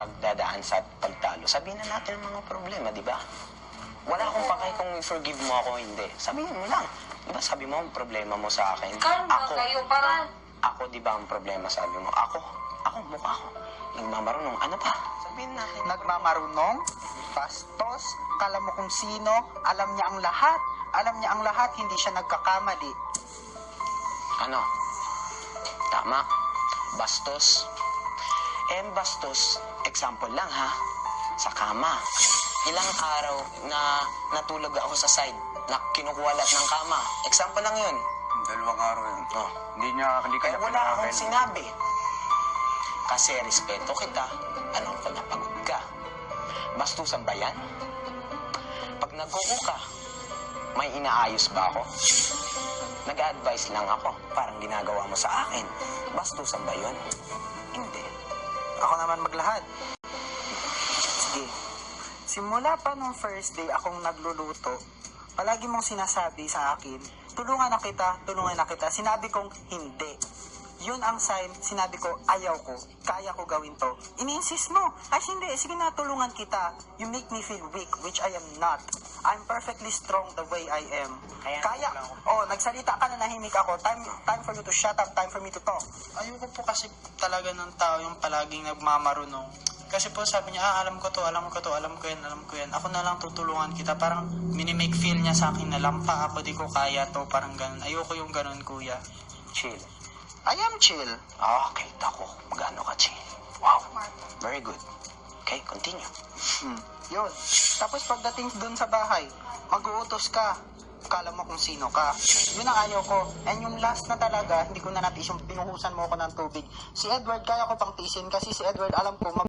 pagdadaan sa pagtalo, sabihin na natin ang mga problema, di ba? Wala akong pakay kung i-forgive mo ako hindi. Sabihin mo lang. Di ba sabi mo ang problema mo sa akin? Kalma kayo, parang... Ako, di ba ang problema sabi mo? Ako, mukha ko. Nagmamarunong, ano pa? Sabihin natin. Nagmamarunong, bastos, kala mo kung sino, alam niya ang lahat. Alam niya ang lahat, hindi siya nagkakamali. Ano? Tama. Bastos. Bastos, example lang ha, sa kama. Ilang araw na natulog ako sa side, na kinukuwalat ng kama. Example lang yun. 2 araw yun. Oh. Hindi ka Wala akong sinabi. Kasi respeto kita, alam ko na pagod ka. Bastusan ba yan? Pag nagkuko ka, may inaayos ba ako? Nag-a-advise lang ako, parang ginagawa mo sa akin. Bastusan ba yun? Hindi. Ako naman maglahad. Sige. Simula pa nung first day akong nagluluto, palagi mong sinasabi sa akin, tulungan na kita. Sinabi kong hindi. Yun ang sign, sinabi ko, ayaw ko, kaya ko gawin to. Ini-insist mo, ay hindi, sige na, tulungan kita. You make me feel weak, which I am not. I'm perfectly strong the way I am. Nagsalita ka na, nahimik ako. Time for you to shut up, time for me to talk. Ayoko po kasi talaga ng tao yung palaging nagmamarunong. Kasi po sabi niya, alam ko yan. Ako na lang tutulungan kita. Parang minimake feel niya sa akin na lampa ako, di ko kaya to. Parang ganun. Ayoko yung ganun, kuya. Chill. I am chill. Okay, tako. Magano ka, chill. Wow. Very good. Okay, continue. Yun. Tapos pagdating dun sa bahay, mag-uutos ka. Kala mo kung sino ka. Yun ang ayaw ko. And yung last na talaga, hindi ko na natis yung pinuhusan mo ako ng tubig. Si Edward, kaya ko pang tisin kasi si Edward, alam ko,